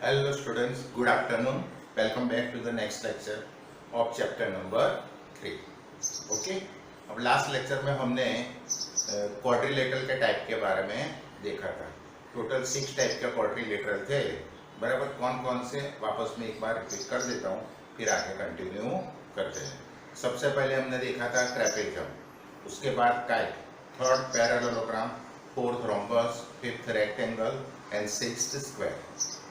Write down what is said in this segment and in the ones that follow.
Hello students, good afternoon. Welcome back to the next lecture of chapter number 3. Okay? अब last lecture में हमने quadrilateral के type के बारे में देखा था. टोटल 6 टाइप के क्वाड्रिलेटरल थे. बराबर कौन कौन से वापस में एक बार रिपीट कर देता हूँ, फिर आगे कंटिन्यू करते हैं. सबसे पहले हमने देखा था ट्रेपेजियम, उसके बाद kite, third parallelogram, fourth rhombus, fifth rectangle and sixth square.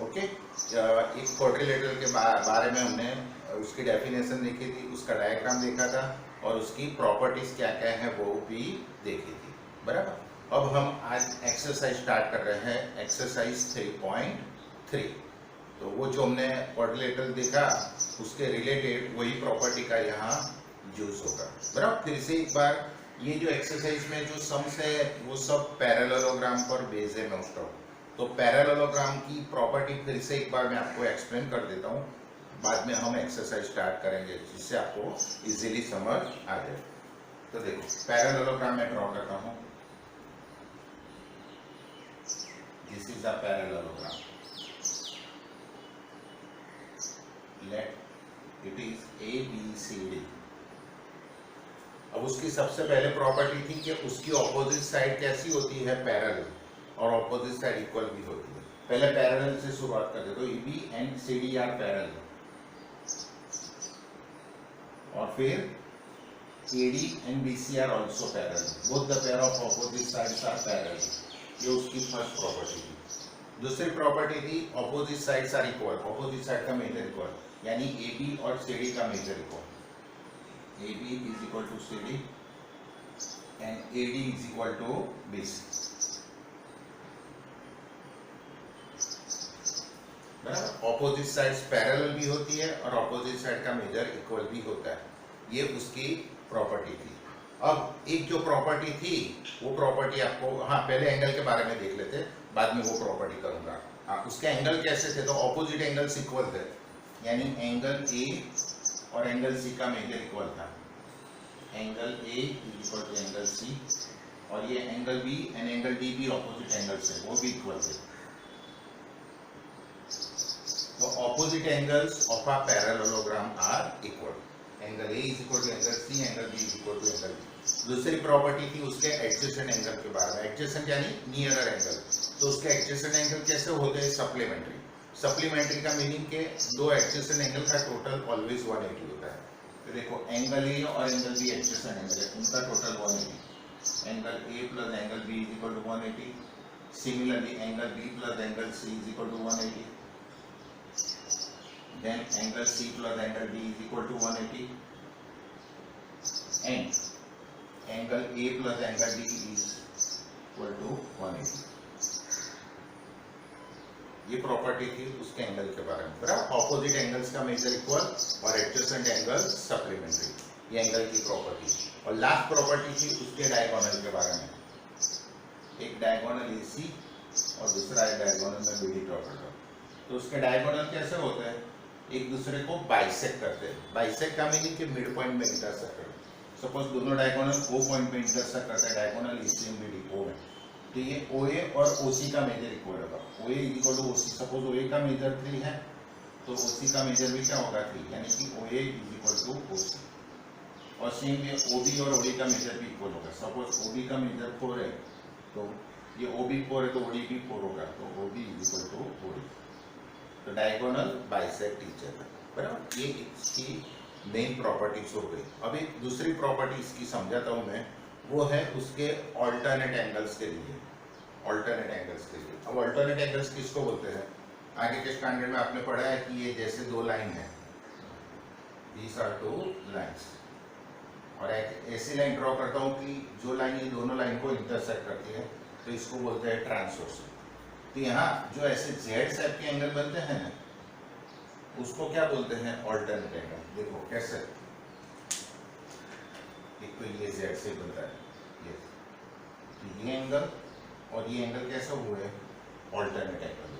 Okay, एक क्वाड्रिलेटरल के बारे में हमने उसकी डेफिनेशन देखी थी, उसका डायग्राम देखा था और उसकी प्रॉपर्टीज क्या क्या है वो भी देखी थी. बराबर. अब हम आज एक्सरसाइज स्टार्ट कर रहे हैं, एक्सरसाइज 3.3. तो वो जो हमने क्वाड्रिलेटरल देखा उसके रिलेटेड वही प्रॉपर्टी का यहाँ यूज होगा. बराबर. फिर से एक बार, ये जो एक्सरसाइज में जो सम्स है वो सब पैरेललोग्राम पर बेस्ड है मोस्ट ऑफ. तो पैरेललोग्राम की प्रॉपर्टी फिर से एक बार मैं आपको एक्सप्लेन कर देता हूँ, बाद में हम एक्सरसाइज स्टार्ट करेंगे जिससे आपको इजीली समझ आ जाए. तो देखो, पैरेललोग्राम मैं ड्रॉ करता हूँ. This is the parallelogram. Let it is A B C D. अब उसकी सबसे पहले प्रॉपर्टी थी कि उसकी ऑपोजिट साइड कैसी होती है, पैरेलल, और ऑपोजिट साइड इक्वल भी होती है. पहले पैरेलल से शुरुआत कर दे. तो AB and CD are parallel, और फिर AD and BC are also parallel. Both the pair of opposite sides are parallel. ये उसकी फर्स्ट प्रॉपर्टी थी. दूसरी प्रॉपर्टी थी opposite sides are equal. Opposite side का मेजर इक्वल, यानी AB और CD का measure equal. AB is equal to CD and AD is equal to BC. बराबर. ऑपोजिट साइड्स पैरेलल भी होती है और ऑपोजिट साइड का मेजर इक्वल भी होता है. ये उसकी प्रॉपर्टी थी. अब एक जो प्रॉपर्टी थी वो प्रॉपर्टी आपको, हाँ पहले एंगल के बारे में देख लेते, बाद में वो प्रॉपर्टी करूंगा. हाँ, उसके एंगल कैसे थे, तो ऑपोजिट एंगल्स इक्वल थे, यानी एंगल ए और एंगल सी का मेजर इक्वल था. Angle A is equal to angle C, और ये angle B and angle D भी ऑपोजिट एंगल्स है, वो भी इक्वल थे. तो opposite angles of a parallelogram are equal. Angle A is equal to angle C, angle B is equal to angle D. दूसरी property थी उसके एडजेसेंट एंगल के बारे में. एडजेसेंट यानी नियरर एंगल. तो उसके एडजेसेंट एंगल कैसे होते हैं, सप्लीमेंट्री. सप्लीमेंट्री का मीनिंग के दो एडजेसेंट एंगल का टोटल ऑलवेज 180 होता है. तो देखो, एंगल ए और एंगल बी एडजेसेंट एंगल है, उनका total 180. Angle A plus angle B is equal to 180. Similarly angle B plus angle C is equal to 180. then angle C plus angle D is equal to 180, and angle A plus angle D is equal to 180. ये property थी उसके angle के बारे में. बराबर. Opposite angles का measure equal और adjacent angle supplementary, ये एंगल की प्रॉपर्टी. और लास्ट प्रॉपर्टी थी उसके डायगोनल के बारे में. एक डायगोनल AC और दूसरा एक डायगोनल में BD ड्रॉ करता हूं. तो उसके डायगोनल कैसे होते हैं, एक दूसरे को बाइसेक्ट करते हैं. बाइसेक्ट का मीनिंग कि मिड पॉइंट में इंटरसेक्ट करते. सपोज दोनों डायगोनल O पॉइंट में इंटरसेक्ट करते हैं, diagonal AC and BD O में. तो ये OA और OC का मेजर इक्वल होगा. OA is equal to OC. Suppose OA का मेजर 3 है तो OC का मेजर भी क्या होगा 3, यानी कि OA is equal to OC. और सेम ये OB और OD का मेजर भी इक्वल होगा. सपोज OB का मेजर 4 है तो ये OB 4 है तो OD भी 4 होगा. तो OB is equal to OD. तो डायगोनल बाइसेक्ट ईच अदर. बराबर. ये इसकी मेन प्रॉपर्टीज हो गई. अब एक दूसरी प्रॉपर्टी इसकी समझाता हूँ मैं, वो है उसके ऑल्टरनेट एंगल्स के लिए. ऑल्टरनेट एंगल्स के लिए. अब ऑल्टरनेट एंगल्स किसको बोलते हैं, आगे के स्टैंडर्ड में आपने पढ़ा है कि ये जैसे दो लाइन है, दीस आर टू लाइन्स, और एक ऐसी लाइन ड्रॉ करता हूँ कि जो लाइन ये दोनों लाइन को इंटरसेक्ट करती है, तो इसको बोलते हैं ट्रांसवर्सल. तो यहाँ जो ऐसे जेड शेप के एंगल बनते हैं ना, उसको क्या बोलते हैं, ऑल्टरनेट एंगल. देखो कैसे, एक तो ये जेड से बनता है, ये तो ये एंगल और ये एंगल कैसे हुए, ऑल्टरनेट एंगल.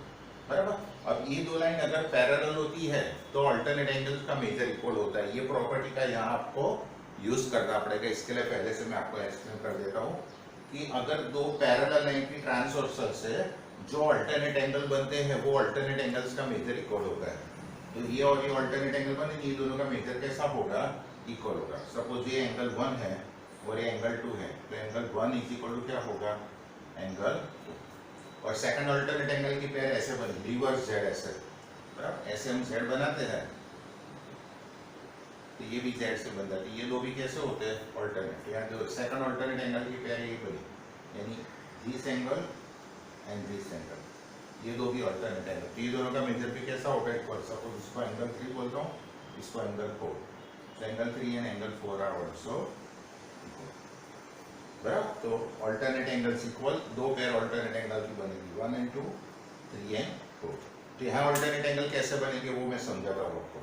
बराबर. अब ये दो लाइन अगर पैरेलल होती है तो ऑल्टरनेट एंगल का मेजर इक्वल होता है. ये प्रॉपर्टी का यहाँ आपको यूज करना पड़ेगा. इसके लिए पहले से मैं आपको एक्सप्लेन कर देता हूँ कि अगर दो पैरेलल लाइन की ट्रांसवर्सल से जो अल्टरनेट एंगल बनते हैं वो अल्टरनेट एंगल्स का मेजर इक्वल होता है। तो ये और ये अल्टरनेट एंगल बने, ये दोनों का मेजर कैसा होगा, इक्वल होगा। सपोज ये एंगल 1 है और ये एंगल 2 है, तो एंगल 1 इज इक्वल टू क्या होगा, एंगल 2। और सेकंड अल्टरनेट एंगल की पेयर ऐसे बने, रिवर्स जेड ऐसे, बराबर ऐसे हम जेड बनाते हैं तो ये भी जेड से बनता है, ये दो भी कैसे होते हैं, अल्टरनेट। यहाँ जो सेकंड अल्टरनेट एंगल की पेयर ये बनी, यानी this angle and this angle, ये दो भी अल्टरनेट एंगल, तो ये दोनों का मेजर भी कैसा होगा, इक्वल। सपोज इसको एंगल 3 बोलता हूँ, इसको एंगल 4, तो angle 3 and angle 4 are also equal, बराबर। तो अल्टरनेट एंगल्स इक्वल, दो पेयर अल्टरनेट एंगल की बनेगी, 1 एंड 2, 3 एंड 4। तो यहाँ अल्टरनेट एंगल कैसे बनेंगे वो मैं समझाता हूँ आपको।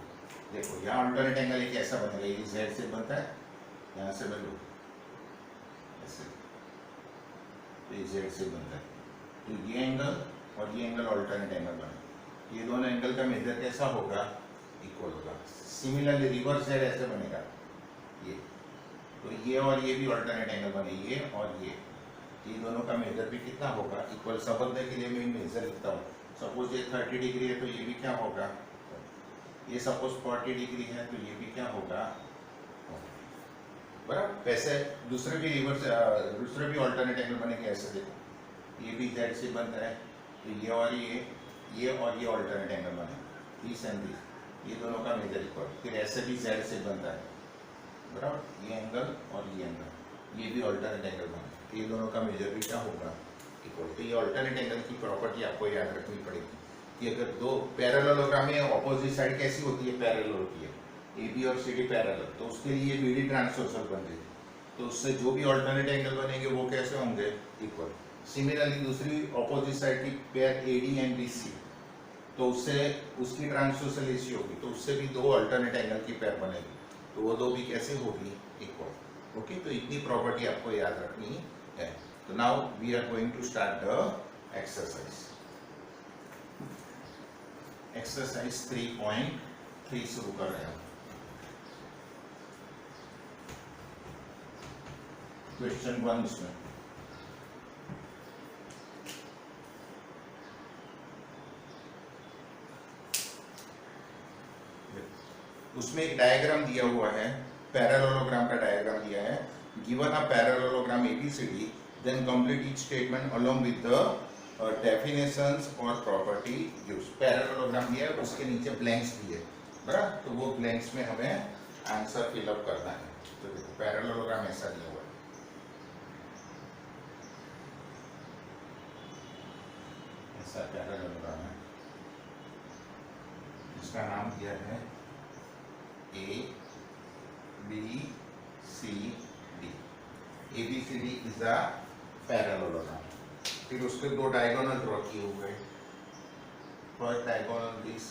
देखो यहाँ अल्टरनेट एंगल ये कैसा बनेगा, ये जेड से बनता है, यहाँ से मैं लूँ ऐसे, तो ये जेड से बनता है, तो ये एंगल और ये एंगल अल्टरनेट एंगल बने, ये दोनों एंगल का मेजर कैसा होगा, इक्वल होगा। सिमिलरली रिवर्स जेड ऐसे बनेगा, ये, तो ये और ये भी अल्टरनेट एंगल बने, ये और ये दोनों का मेजर भी कितना होगा, इक्वल। समझने के लिए मैं मेजर लिखता हूँ, सपोज ये 30 डिग्री है तो ये भी क्या होगा, ये सपोज 40 डिग्री है तो ये भी क्या होगा, बराबर। वैसे दूसरे भी रिवर्स, दूसरे भी अल्टरनेट एंगल बनेंगे ऐसे, देखो ये भी जेड से बनता है, तो ये और ये अल्टरनेट एंगल बने, दिस एंड दिस, ये दोनों का मेजर इक्वल। फिर ऐसे भी जेड से बनता है, बराबर, ये एंगल और ये एंगल, ये भी अल्टरनेट एंगल बने, तो ये दोनों का मेजर भी क्या होगा, इक्वल। तो ये अल्टरनेट एंगल की प्रॉपर्टी आपको याद रखनी पड़ेगी कि अगर दो पैरेललोग्राम में ऑपोजिट साइड कैसी होती है, पैरेलल होती है, ए बी और सी डी पैरेलल, तो उसके लिए बी डी ट्रांसवर्सल बनते हैं, तो उससे जो भी अल्टरनेट एंगल बनेंगे वो कैसे होंगे, इक्वल। सिमिलरली दूसरी ऑपोजिट साइड की pair A D and B C, तो उससे उसकी ट्रांसवर्सल ऐसी होगी, तो उससे भी दो अल्टरनेट एंगल की पेयर बनेगी, तो वो दो भी कैसे होगी, इक्वल। ओके, तो इतनी प्रॉपर्टी आपको याद रखनी है। तो now we are going to start the exercise. Exercise 3.3 शुरू कर रहे हैं। क्वेश्चन 1 इसमें उसमें एक डायग्राम दिया हुआ है, पैरेललोग्राम का डायग्राम दिया है। Given a parallelogram ABCD, then complete each statement along with the definitions और प्रॉपर्टी यूज। पैरेललोग्राम दिया है, उसके नीचे ब्लैंक्स दिए, बराबर, तो वो ब्लैंक्स में हमें आंसर फिलअप करना है। तो देखो पैरेललोग्राम ऐसा दिया हुआ है, ऐसा पैरेललोग्राम है, इसका नाम दिया है A B C D। ABCD is a parallelogram. फिर उसके दो डायगोनल ड्रॉ किए हुए हैं। First diagonal is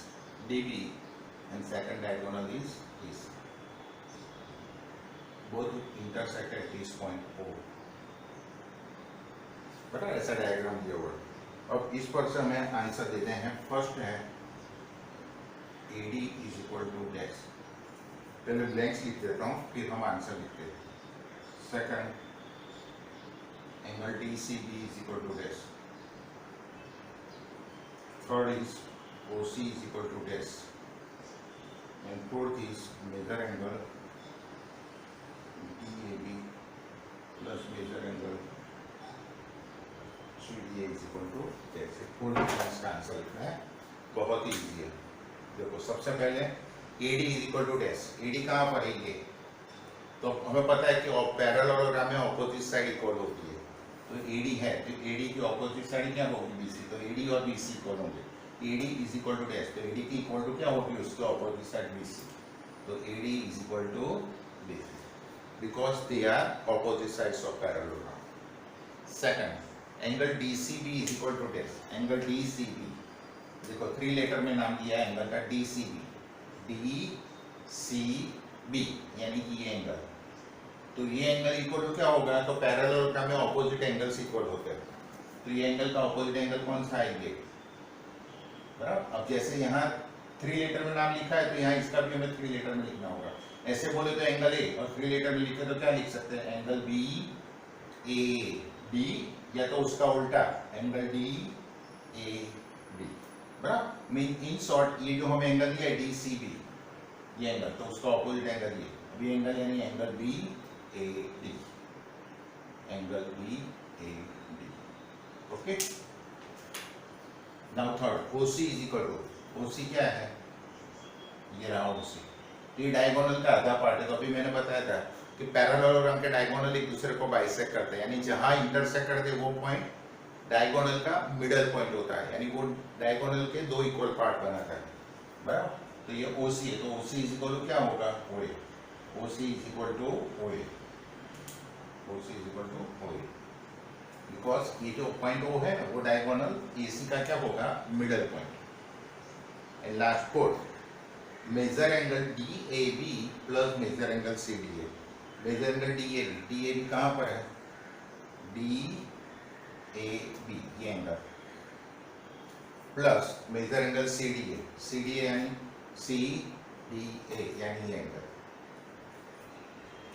DB and second diagonal is this। both intersect at this point O। बता ऐसा डायग्राम दिया हुआ है। अब इस पर से हमें आंसर देते हैं। फर्स्ट है AD is equal to dash, पहले ब्लैंक्स लिख देता हूँ, फिर हम आंसर लिखते हैं। Second angle DCB is equal to dash, third is OC is equal to dash, and fourth is measure angle DAB plus major angle CDA is equal to dash. Fourth class का answer लिखना है, बहुत ही easy है। देखो सबसे पहले AD is equal to dash, AD कहाँ पर है ये, तो हमें पता है कि पैरेललोग्राम में ऑपोजिट साइड इक्वल होती है, तो AD है, तो AD की ऑपोजिट साइड क्या होगी, BC, तो AD और BC इक्वल होंगे। AD is equal to dash, तो AD की इक्वल टू क्या होगी, उसके ऑपोजिट साइड BC, तो AD is equal to BC because they are opposite sides of parallelogram. Second angle DCB is equal to dash, angle DCB देखो 3 letter में नाम दिया है एंगल का, DCB, DCB यानी कि ये एंगल, तो ये एंगल इक्वल टू क्या होगा, तो पैरेललोग्राम में ऑपोजिट एंगल्स इक्वल होते हैं, तो ये एंगल का ऑपोजिट एंगल कौन सा है, ये, बराबर। अब जैसे यहाँ 3 लेटर में नाम लिखा है, तो यहाँ इसका भी हमें 3 लेटर में लिखना होगा। ऐसे बोले तो एंगल A और 3 लेटर में लिखे तो क्या लिख सकते हैं, एंगल BAD, या तो उसका उल्टा एंगल DAB, ए बी, बराबर। मीन इन शॉर्ट ये जो हमें एंगल दिया है डी सी बी, ये एंगल, तो उसका ऑपोजिट एंगल ये बी एंगल, यानी angle B A D, angle B A D. Okay, now third, OC is equal to, OC क्या है, ये रहा ओसी। तो ये डायगोनल का आधा पार्ट है। तो अभी मैंने बताया था कि पैरेललोग्राम के डायगोनल एक दूसरे को बाइसेक्ट करते हैं, यानी जहां इंटरसेक्ट करते हैं वो पॉइंट डायगोनल का मिडल पॉइंट होता है, यानी वो डायगोनल के दो इक्वल पार्ट बनाता है, बराबर। तो ये ओसी है, तो ओसी इज इक्वल टू क्या होगा, ओए, ओसी इज इक्वल टू ओए, ओसी इज इक्वल टू ओए, बिकॉज ये जो पॉइंट ओ है वो डायगोनल एसी का क्या होगा, middle point. And last fourth, major angle DAB plus major angle CDA। Major angle DAB कहाँ पर है, DAB ये angle, plus major angle CDA यानी CDA यानी ये angle,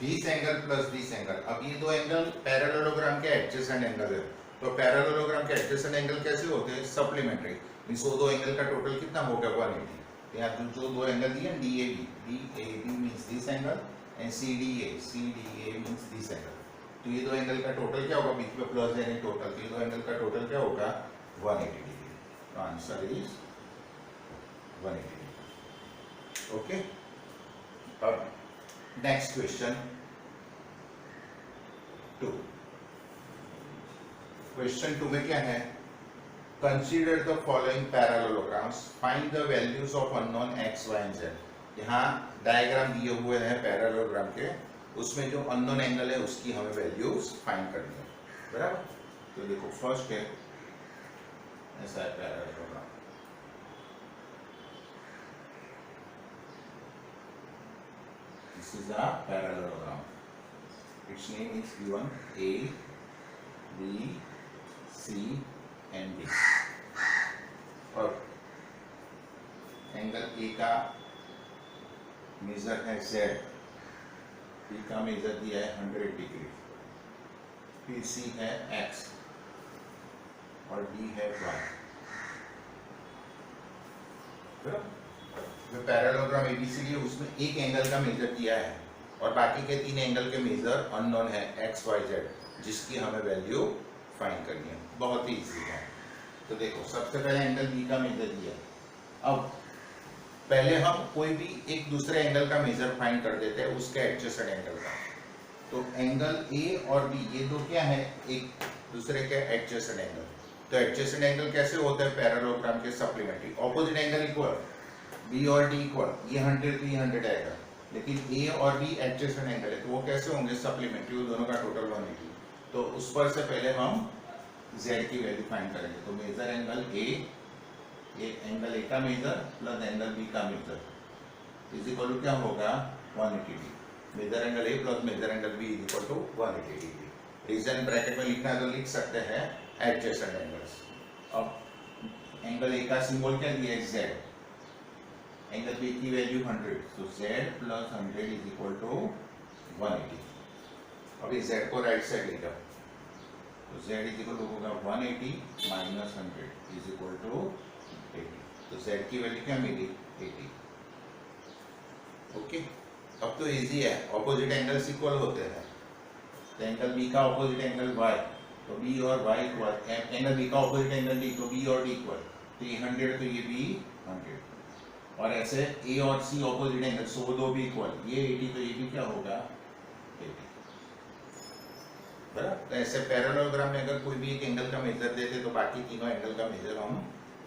this angle plus this angle. अब ये दो एंगल पैरेललोग्राम के एडजेसेंट एंगल है, तो पैरेललोग्राम के एडजेसेंट एंगल कैसे होते हैं, सप्लीमेंट्री। मींस वो दो एंगल का टोटल कितना हो गया, 180। यहाँ जो दो एंगल दिए DAB means this angle and CDA means this angle. तो ये दो एंगल का टोटल क्या होगा, बीच में प्लस यानी टोटल, तो ये दो एंगल का टोटल क्या होगा, 180 डिग्री। तो आंसर इज 180 डिग्री। ओके, अब नेक्स्ट क्वेश्चन 2। क्वेश्चन 2 में क्या है, Consider the following parallelograms. Find the values of unknown x, y and z. यहाँ डायग्राम दिए हुए हैं पैरेललोग्राम के, उसमें जो अननोन एंगल है उसकी हमें वैल्यूज फाइंड करनी है, बराबर। तो देखो फर्स्ट है, ऐसा है parallelogram, this is a parallelogram, it's name is given A, B, C and B। और एंगल ए का मेजर है Z, B का मेजर दिया है 100 डिग्री, फिर C है X और D है Y। जो पैरेललोग्राम ABCD है उसमें एक एंगल का मेजर दिया है और बाकी के 3 एंगल के मेजर अननोन है X, Y, Z, जिसकी हमें वैल्यू फाइंड करनी है। बहुत ही इजी है। तो देखो सबसे पहले एंगल बी का मेजर दिया, अब पहले हम कोई भी एक दूसरे एंगल का मेजर फाइंड कर देते हैं उसके एडजेसेंट एंगल का। तो एंगल ए और बी ये दो क्या है, एक दूसरे के एडजेसेंट एंगल। तो एडजेसेंट एंगल कैसे होते हैं पैरेललोग्राम के, supplementary. Opposite angle equal, B और डी इक्वल, ये 100 तो ये 100 आएगा, लेकिन ए और बी एडजेसेंट एंगल है तो वो कैसे होंगे, सप्लीमेंट्री, वो दोनों का टोटल 180। तो उस पर से पहले हम z की वैल्यू फाइंड करेंगे। तो major angle A, angle A का मेजर प्लस एंगल बी का मेजर इज इक्वल टू क्या होगा, 180 degree. Major angle A plus major angle B is equal to 180 degree. Reason bracket में लिखना है तो लिख सकते हैं एडजेसेंट एंगल्स। अब एंगल ए का सिंबल क्या दिया है, z, एंगल बी की वैल्यू 100, तो z plus 100 is equal to 180। अभी z को राइट साइड ले जाओ, तो z इज इक्वल टू होगा 180 माइनस 100 इज इक्वल टू 80। तो z की वैल्यू क्या मिली, 80। ओके, अब तो इजी है, ऑपोजिट एंगल्स इक्वल होते हैं। तो एंगल बी का ऑपोजिट एंगल y, तो b और y इक्वल, एंगल बी का ऑपोजिट एंगल d, तो b और d इक्वल, तो ये 100 तो ये भी 100। और ऐसे a और c ऑपोजिट एंगल, सो वो दो भी इक्वल, ये 80 तो ये भी क्या होगा, 80, बराबर। तो ऐसे पैरेललोग्राम में अगर कोई भी एक एंगल का मेजर देते तो बाकी तीनों एंगल का मेजर हम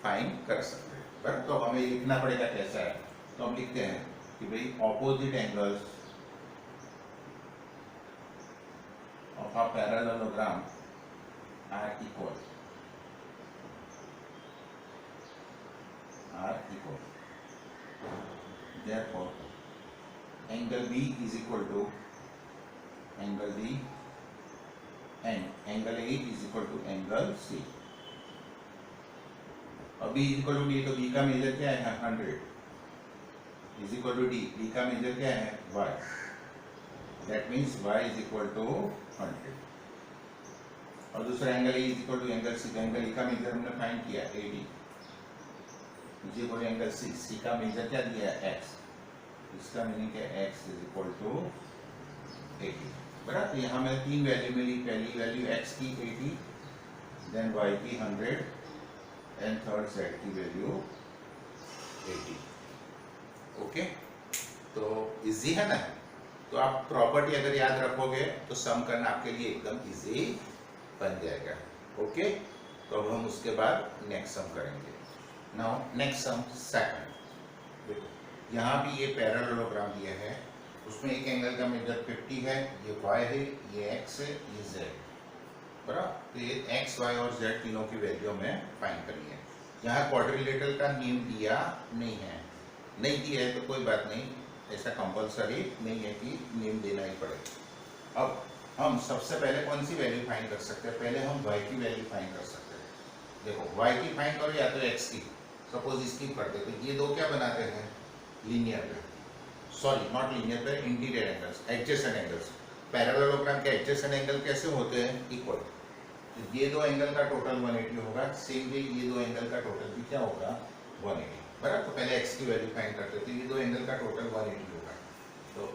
फाइंड कर सकते हैं, बराबर। तो हमें लिखना पड़ेगा कैसा है, तो हम लिखते हैं कि भाई opposite angles of a parallelogram are equal, therefore angle B is equal to angle D and angle A is equal to angle C। अब B is equal to D, तो B का मेजर क्या है, 100 is equal to D, D का measure क्या है, Y, that means Y is equal to 100। और दूसरा angle A is equal to angle C. Angle A का मेजर हमने फाइंड किया AD is equal to angle C. C का measure क्या दिया है एक्स, इसका मीनिंग है एक्स इज इक्वल टू 80। बराबर। तो यहाँ हमें तीन वैल्यू मिली, पहली वैल्यू एक्स की 80, देन वाई की 100 एंड थर्ड जेड की वैल्यू 80। ओके, तो इजी है ना। तो आप प्रॉपर्टी अगर याद रखोगे तो सम करना आपके लिए एकदम इजी बन जाएगा। ओके, तो अब हम उसके बाद नेक्स्ट सम करेंगे। Now next sum second. देखो यहाँ भी ये पैरेललोग्राम दिया है, उसमें एक एंगल का मेजर 50 है, ये y है, ये x है, ये z। बराबर। तो ये x, y और z तीनों की वैल्यू हमें फाइंड करनी है। यहाँ क्वाड्रिलेटरल का नेम दिया नहीं है, नहीं दिया है तो कोई बात नहीं, ऐसा कंपलसरी नहीं है कि नेम देना ही पड़े। अब हम सबसे पहले कौन सी वैल्यू फाइंड कर सकते हैं? पहले हम y की वैल्यू फाइंड कर सकते हैं। देखो y की फाइंड करो या तो x की। सपोज इसकी करते तो ये दो क्या बनाते हैं? लीनियर पे, सॉरी नॉट लीनियर पे, interior angles, adjacent angles. Parallelogram के एडजेसेंट एंगल कैसे होते हैं? इक्वल। तो ये दो एंगल का टोटल 180 होगा, सेम वे ये दो एंगल का टोटल भी क्या होगा? 180। बराबर। तो पहले x की वैल्यू फाइंड करते थे, ये दो एंगल का टोटल 180 होगा। तो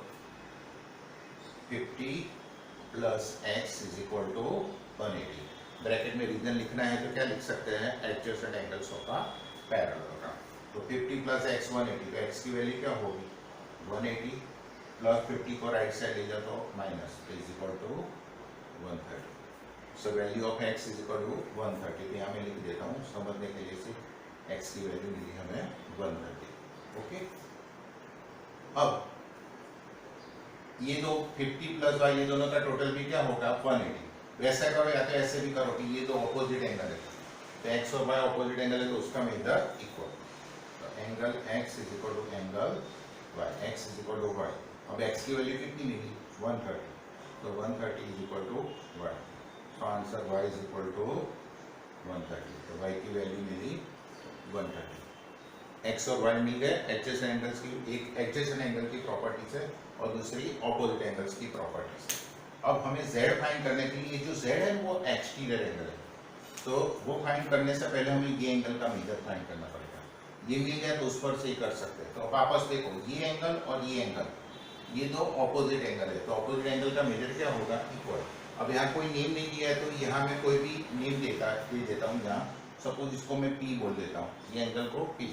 50 plus x is equal to 180। Bracket में रीजन लिखना है तो क्या लिख सकते हैं? Adjacent angles of a parallelogram. तो 50 प्लस x 180, तो x की वैल्यू क्या होगी? 180 प्लस 50 को राइट साइड ले जाओ तो minus, is equal to 130। So value of x is equal to 130। यहाँ मैं लिख देता हूँ समझने के लिए, सिर्फ x की वैल्यू मिली हमें 130। ओके, अब ये दो 50 प्लस y, ये दोनों का टोटल भी क्या होगा? 180। वैसा करो या तो ऐसे भी करो कि ये दो ऑपोजिट एंगल है, तो x और y ऑपोजिट एंगल है तो उसका मेजर इक्वल। तो angle x is equal to angle y, x is equal to y। अब x की वैल्यू कितनी मिली? 130। तो 130 इज इक्वल टू y। तो answer y is equal to 130। तो y की वैल्यू मिली 130। x और y मिल गए एडजेसेंट एंगल्स की, एक एडजेसेंट एंगल की प्रॉपर्टी से और दूसरी ऑपोजिट एंगल्स की प्रॉपर्टी से। अब हमें z फाइंड करने के लिए, जो z है वो एक्सटीरियर एंगल है, तो वो फाइंड करने से पहले हमें ये एंगल का मेजर फाइंड करना पड़ेगा। ये मिल गया तो उस पर से ही कर सकते हैं। तो अब आपस देखो, ये एंगल और ये एंगल, ये दो ऑपोजिट एंगल है, तो ऑपोजिट एंगल का मेजर क्या होगा? इक्वल। अब यहाँ कोई नेम नहीं दिया है तो यहाँ मैं कोई भी नेम दे देता हूँ। यहाँ सपोज इसको मैं P बोल देता हूँ, ये एंगल को P।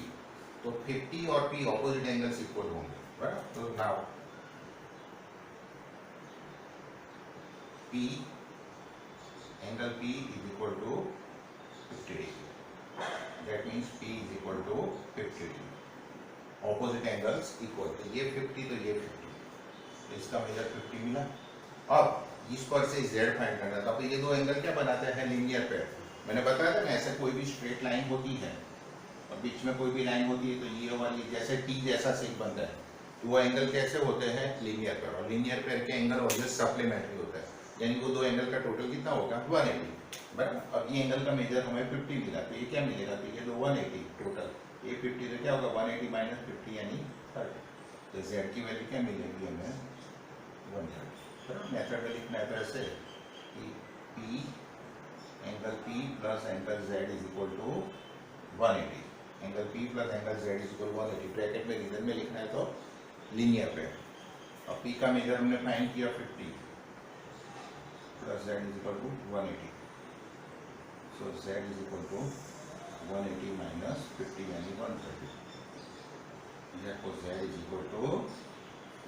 तो 50 और P ऑपोजिट एंगल्स इक्वल होंगे। बराबर। तो now P, angle P is equal to 50 degree. That means P is equal to 50 degree. Opposite angles equal, तो ये 50 तो ये 50, तो इसका मेजर 50 मिला। अब इस पर से z फाइंड करना था, तो ये दो एंगल क्या बनाते हैं? Linear pair. मैंने बताया था ना, ऐसे कोई भी स्ट्रेट लाइन होती है और बीच में कोई भी लाइन होती है, तो ये वाली जैसे T जैसा शेप बनता है, तो वो एंगल कैसे होते हैं? Linear pair. और लीनियर पेयर के एंगल ऑब्वियस सप्लीमेंट्री होता है, यानी वो दो एंगल का टोटल कितना होगा? 180। बराबर। अब ये एंगल का मेजर हमें 50 मिला, तो ये क्या मिलेगा? तो ये दो 180 टोटल, ये 50 तो क्या होगा? 180 माइनस 50 यानी 30। तो z की वैल्यू क्या मिलेगी हमें? 130। मेथड में लिखना है तो ऐसे कि P, angle P plus angle Z is equal to 180। Angle P plus angle Z is equal 180। Bracket में रीजन में लिखना है तो लीनियर पेयर। और P का मेजर हमने फाइंड किया 50 plus Z is equal to 180। So Z is equal to 180 minus 50 यानी 130। therefore Z is equal to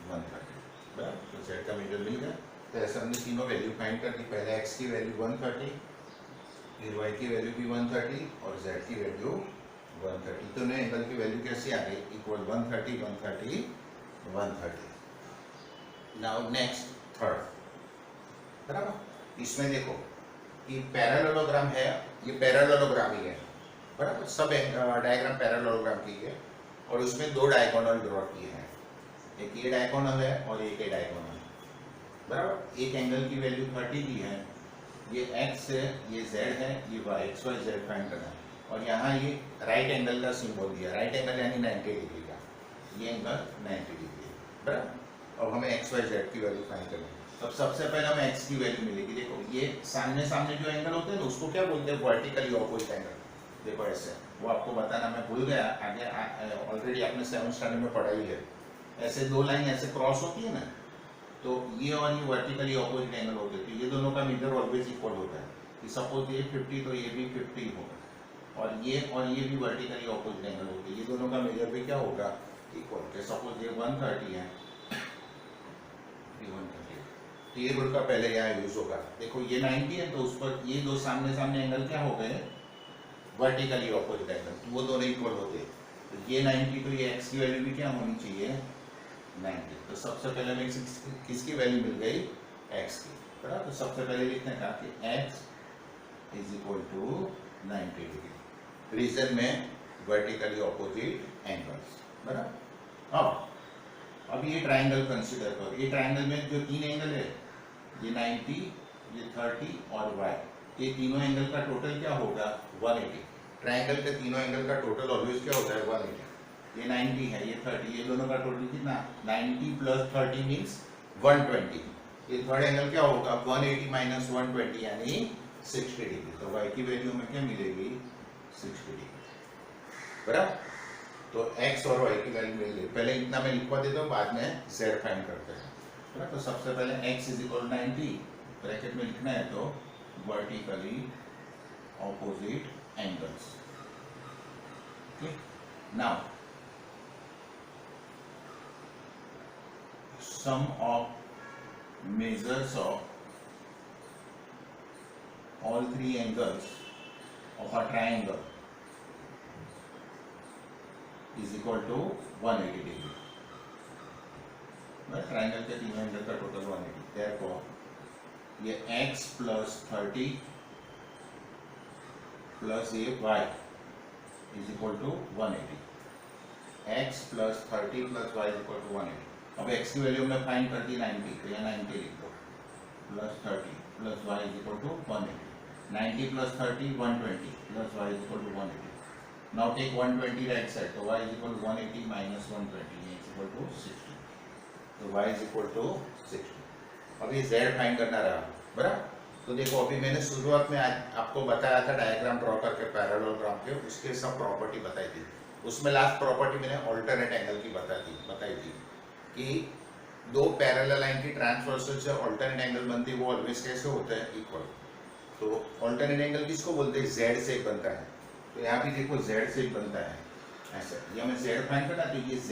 130। बराबर। तो z का मेजर मिल गया। तो ऐसे हमने तीनों वैल्यू फाइंड कर दी। पहले x की वैल्यू 130, फिर y की वैल्यू भी 130 और z की वैल्यू 130। तो नए एंगल की वैल्यू कैसे आ गई? इक्वल 130 130 130। Now next third. बराबर। इसमें देखो कि पैरेललोग्राम है, ये पैरेललोग्राम ही है। बराबर। सब डायग्राम पैरेललोग्राम की है और उसमें दो डायगोनल ड्रॉ किए हैं, एक ये डायगोनल है और एक ये डायगोनल है। बराबर। एक एंगल की वैल्यू 30 दी है, ये x है, ये z है, ये y, x y z find करना है। और यहाँ ये राइट एंगल का सिंबल दिया, राइट एंगल यानी 90 डिग्री का, ये एंगल 90 डिग्री है। बराबर। अब हमें x y z की वैल्यू फाइंड करनी है। तो सबसे पहले हमें x की वैल्यू मिलेगी। देखो ये सामने सामने जो एंगल होते हैं ना उसको क्या बोलते हैं, वर्टिकली ऑपोजिट एंगल। देखो ऐसे, वो आपको बताना मैं भूल गया, आगे ऑलरेडी आपने 7th स्टैंडर्ड में पढ़ाई है। ऐसे दो लाइन ऐसे क्रॉस होती है ना, तो ये और ये वर्टिकली ऑपोजिट एंगल होते हैं, तो ये दोनों का मेजर ऑलवेज इक्वल होता है। कि सपोज ये 50 तो ये भी 50 होगा, और ये भी वर्टिकली ऑपोजिट एंगल होते हैं, ये दोनों का मेजर भी क्या होगा, इक्वल। सपोज ये 130 है, ये 130, तो ये रूल का पहले यहाँ यूज होगा। देखो ये 90 है, तो उस पर ये दो सामने सामने एंगल क्या हो गए, वर्टिकली ऑपोजिट एंगल, तो वो दोनों इक्वल होते हैं। तो ये 90, तो ये x की वैल्यू भी क्या होनी चाहिए, 90। तो सबसे पहले हमें किसकी वैल्यू मिल गई, x की, बराबर। तो सबसे पहले लिखने का कि x is equal to 90 degree, reason में वर्टिकली ऑपोजिट एंगल्स, बराबर। अब ये ट्राइंगल कंसीडर करो। ये ट्राइंगल में जो तीन एंगल है, ये 90, ये 30 और y, ये तीनों एंगल का टोटल क्या होगा, 180। ट्राइंगल के तीनों एंगल का टोटल ऑलवेज क्या होता है, 180। ये 90 है, ये 30, ये दोनों का टोटल कितना, 90 प्लस 30 मीन्स 120। ये थर्ड एंगल क्या होगा, 180 माइनस 120 यानी 60 डिग्री। तो y की वैल्यू में क्या मिलेगी, 60 डिग्री, बराबर। तो x और y की वैल्यू मिल गई। पहले इतना मैं लिखवा देता हूँ, बाद में z फाइंड करते हैं, बराबर। तो सबसे पहले x इज इक्वल 90, ब्रैकेट में लिखना है तो vertically opposite angles. Now sum of measures of all three angles of a triangle is equal to 180 degree। Triangle के तीनों एंगल का टोटल 180। therefore ये x प्लस 30 प्लस ये y is equal to 180। x plus 30 plus y is equal to 180। अब x की value हमने find कर दी 90, तो यहाँ 90 लिख दो, plus 30 plus y is equal to 180। 90 plus 30 120 plus y is equal to 180. Now take 120 right side, so y is equal to 180 minus 120 is equal to 60. तो y is equal to 60। अभी z find करना रहा, बराबर। तो देखो अभी मैंने शुरुआत में आपको बताया था डायग्राम ड्रॉ करके पैरेललोग्राम के, उसके सब प्रॉपर्टी बताई थी। उसमें लास्ट प्रॉपर्टी मैंने ऑल्टरनेट एंगल की बताई थी कि दो पैरेलल लाइन की ट्रांसवर्सल से ऑल्टरनेट एंगल बनती है, वो ऑलवेज कैसे होता है, इक्वल। तो ऑल्टरनेट एंगल किसको बोलते हैं, z से बनता है। तो यहाँ भी देखो z से बनता है, ऐसा। ये हमें z फाइंड करना, तो ये z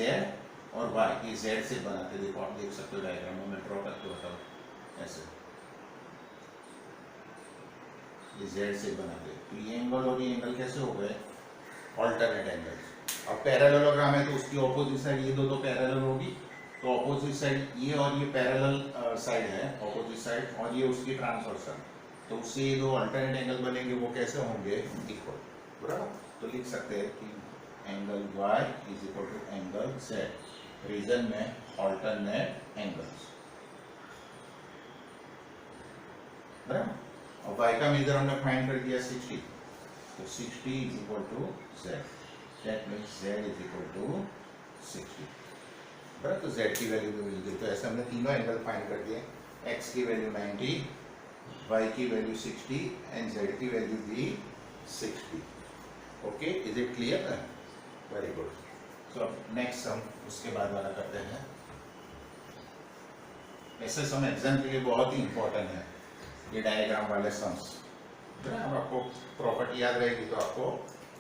और y ये z से बनाते। देखो आप देख सकते हो डायग्राम में, मैं ड्रॉ करके बताऊँ, ऐसे ये z से बनाते। तो ये एंगल और ये एंगल कैसे हो गए, ऑल्टरनेट एंगल्स। अब पैरेललोग्राम है तो उसकी ऑपोजिट साइड ये दो पैरेलल होगी, तो ऑपोजिट साइड ये और ये पैरेलल साइड है, ऑपोजिट साइड, और ये उसकी ट्रांसवर्सल, तो उससे ये दो अल्टरनेट एंगल बनेंगे, वो कैसे होंगे, इक्वल, बराबर। तो लिख सकते हैं कि angle y is equal to angle z, reason में अल्टरनेट एंगल्स, बराबर। और y का मेजर हमने फाइंड कर दिया 60, तो 60 is equal to z, that means z is equal to 60, बराबर। तो z की वैल्यू भी मिल गई। तो ऐसे हमने तीनों एंगल फाइंड कर दिए, x की वैल्यू 90, y की वैल्यू 60 एंड z की वैल्यू भी 60। Okay, is it clear? Very good. तो अब नेक्स्ट सम उसके बाद वाला करते हैं। ऐसे सम एग्जाम के लिए बहुत ही इंपॉर्टेंट है, ये डायग्राम वाले सम्स। अब आपको प्रॉपर्टी याद रहेगी तो आपको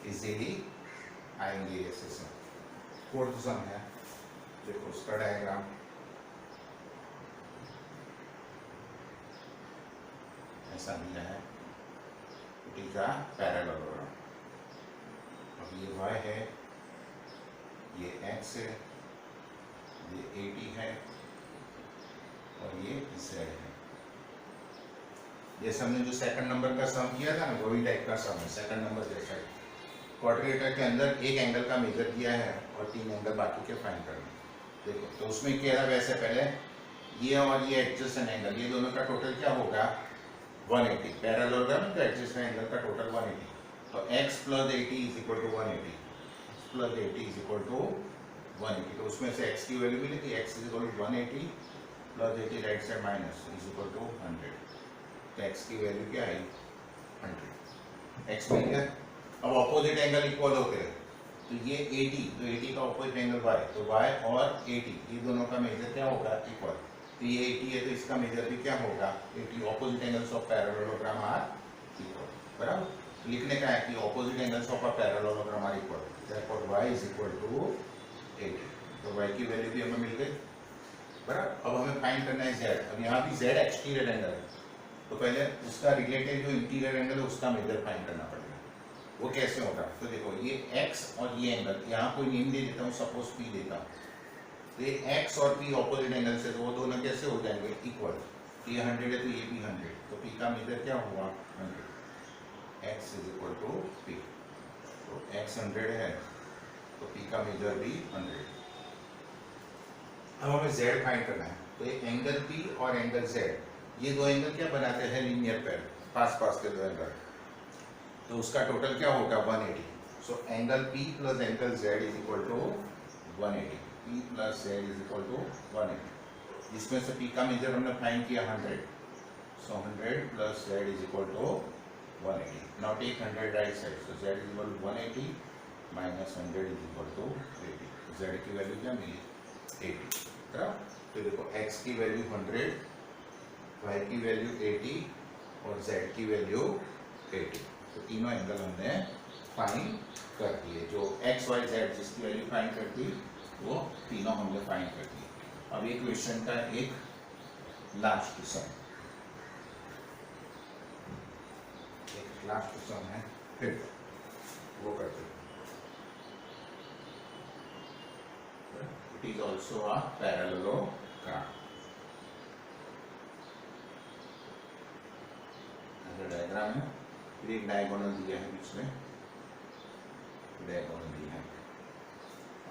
इजीली आएंगे ऐसे सम। फोर्थ सम है, देखो उसका डायग्राम ऐसा दिया है, इट इज अ पैरेललोग्राम। अब ये y है, ये x है, ये 80 है और ये z है। जैसे हमने जो सेकंड नंबर का सम किया था ना, वही टाइप का सम है, सेकंड नंबर जैसा। क्वाड्रिलेटरल के अंदर एक एंगल का मेजर किया है और तीन एंगल बाकी के फाइंड करना। देखो तो उसमें क्या रहा, वैसे पहले ये और ये एडजेसेंट एंगल, ये दोनों का टोटल क्या होगा, 180। पैरेललोग्राम तो एडजेसेंट एंगल का टोटल 180। तो x plus 80 is equal to 180, plus 80 is equal to 180। तो उसमें से x की वैल्यू मिलेगी, x is equal to 180 plus 80 right side minus is equal to 100। तो x की वैल्यू क्या आई 100। x मिल गया। अब ऑपोजिट एंगल इक्वल होते हैं तो ये 80, तो 80 का ऑपोजिट एंगल y, तो y और 80 ये दोनों का मेजर क्या होगा इक्वल। तो ये 80 है तो इसका मेजर भी क्या होगा 80। Opposite angles of parallelogram are equal. बराबर, लिखने का है कि opposite angles of a parallelogram are equal, therefore y is equal to 80। तो y की वैल्यू भी हमें मिल गई। बराबर, अब हमें फाइंड करना है z। अब यहाँ भी z एक्सटीरियर एंगल है तो पहले उसका रिलेटेड जो इंटीरियर एंगल है उसका मेजर फाइंड करना पड़ेगा। वो कैसे होगा, तो देखो ये x और ये एंगल, यहाँ कोई नेम दे देता हूँ, सपोज p देता हूँ। तो ये x और p ऑपोजिट एंगल से, तो वो दोनों कैसे हो जाएंगे इक्वल। तो ये 100 है तो ये भी 100, तो p का मेजर क्या हुआ 100। x is equal to p, तो x 100 है तो p का मेजर भी 100। अब हमें z फाइंड करना है। तो ये एंगल p और एंगल z, ये दो एंगल क्या बनाते हैं लीनियर पेयर, पास पास के दो एंगल, तो उसका टोटल क्या होगा 180। So angle P plus angle Z is equal to 180। P plus Z is equal to 180, जिसमें से P का मेजर हमने फाइंड किया 100। So 100 plus Z is equal to 180। Now take 100 right side, so Z is equal to 180 minus 100 is equal to 80। Z की value क्या मिली 80। बराबर, तो देखो x की वैल्यू 100, y की वैल्यू 80 और z की वैल्यू 80। तो तीनों एंगल हमने फाइंड कर दिए। जो x, y, z जिसकी वैल्यू फाइंड कर दी वो तीनों हमने फाइंड कर दिए। अब ये क्वेश्चन का एक लास्ट सम, है, फिर वो करते हैं। It is also a parallelogram. Diagram है, फिर एक डायगोनल दिया है, बीच में डायगोनल दिया है।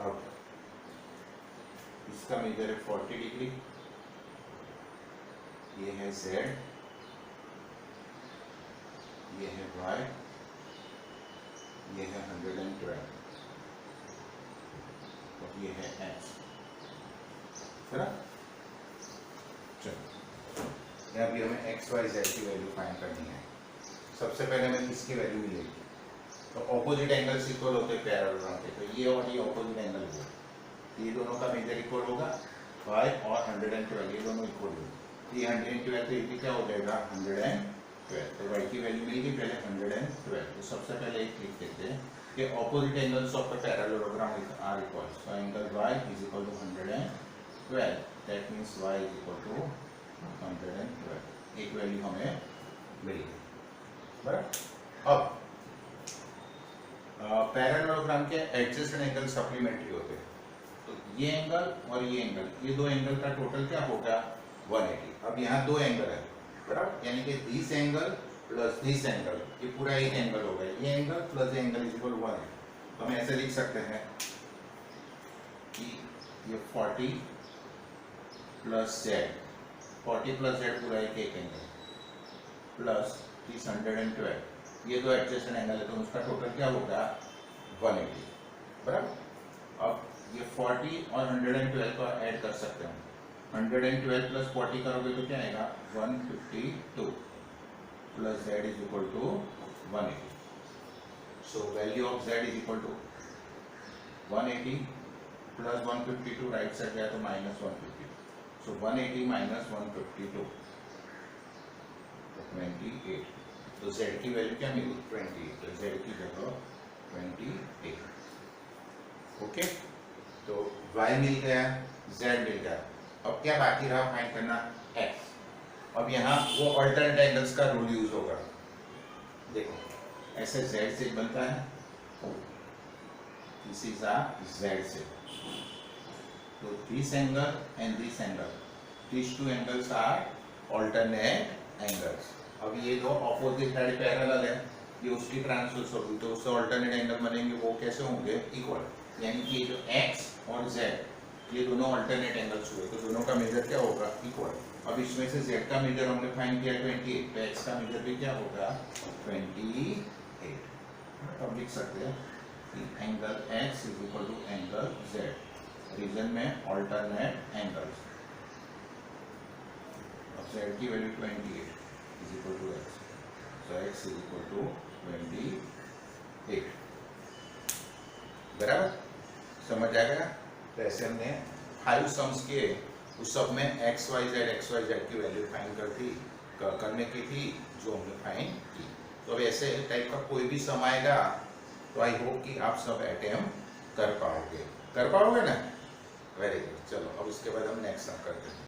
अब इसका मेजर है 40 डिग्री, ये है z, ये है y, ये है 112 और ये है x। चलो अभी हमें x, y, z की वैल्यू फाइंड करनी है। सबसे पहले हमें किसकी वैल्यू मिलेगी, तो ऑपोजिट एंगल्स इक्वल होते हैं पैरेललोग्राम के, तो ये और ये ऑपोजिट एंगल होगा, ये दोनों का मेजर इक्वल होगा y और 112, ये दोनों इक्वल होंगे। ये 112 तो ये भी क्या हो जाएगा 112, तो y की वैल्यू मिलेगी पहले 112। तो सबसे पहले एक लिख देते हैं कि opposite angles of the parallelogram are equal, so angle y is equal to 112, that means y is equal to 112। एक वैल्यू हमें मिल गई। बराबर, अब पैरेललोग्राम के एडजेसेंट एंगल सप्लीमेंट्री होते हैं, तो ये एंगल और ये एंगल, ये दो एंगल का टोटल क्या होगा 180। अब यहाँ दो एंगल है, बराबर, यानी कि this angle plus this angle, ये पूरा एक एंगल होगा, ये एंगल प्लस ये एंगल इज इक्वल 180। तो हम ऐसे लिख सकते हैं कि ये 40 प्लस z, 40 प्लस z पूरा एक एंगल, प्लस 112, ये दो एडजेसेंट एंगल है तो उसका टोटल क्या होगा 180। बराबर, अब ये 40 और 112 को ऐड कर सकते हैं, 112 प्लस 40 करोगे तो क्या आएगा 152 plus z is equal to 180। So value of z is equal to 180 plus 152, right side गया तो माइनस 150, सो 180 माइनस 152 28। तो z की वैल्यू क्या मिली 28, तो z की जगह 28। ओके, तो y मिल गया, z मिल गया। अब क्या बाकी रहा फाइंड करना x। अब यहाँ वो अल्टरनेट एंगल्स का रूल यूज होगा। देखो ऐसे z से बनता है, दिस इज अ z से, तो this angle and this angle, these two angles are alternate angles। अब ये दो ऑपोजिट साइड पैरेलल है, ये उसकी ट्रांसवर्स होगी तो उससे अल्टरनेट एंगल बनेंगे, वो कैसे होंगे इक्वल, यानी कि ये जो x और z ये दोनों अल्टरनेट एंगल्स हुए तो दोनों का मेजर क्या होगा इक्वल। अब इसमें से z का मेजर हमने फाइंड किया 28, तो x का मेजर भी क्या होगा 28। अब लिख सकते हैं कि angle x is equal to angle z, reason में अल्टरनेट एंगल्स। z की value 28 is equal to x, so x is equal to 28। बराबर, समझ आ गया? तो ऐसे हमने 5 सम्स किए, उस सब में एक्स वाई जेड की वैल्यू फाइंड करने की थी जो हमने फाइंड की। तो अब ऐसे टाइप का कोई भी सम आएगा तो आई होप कि आप सब अटेम्प्ट कर पाओगे ना? Very good. चलो अब उसके बाद हम नेक्स्ट सम करते हैं।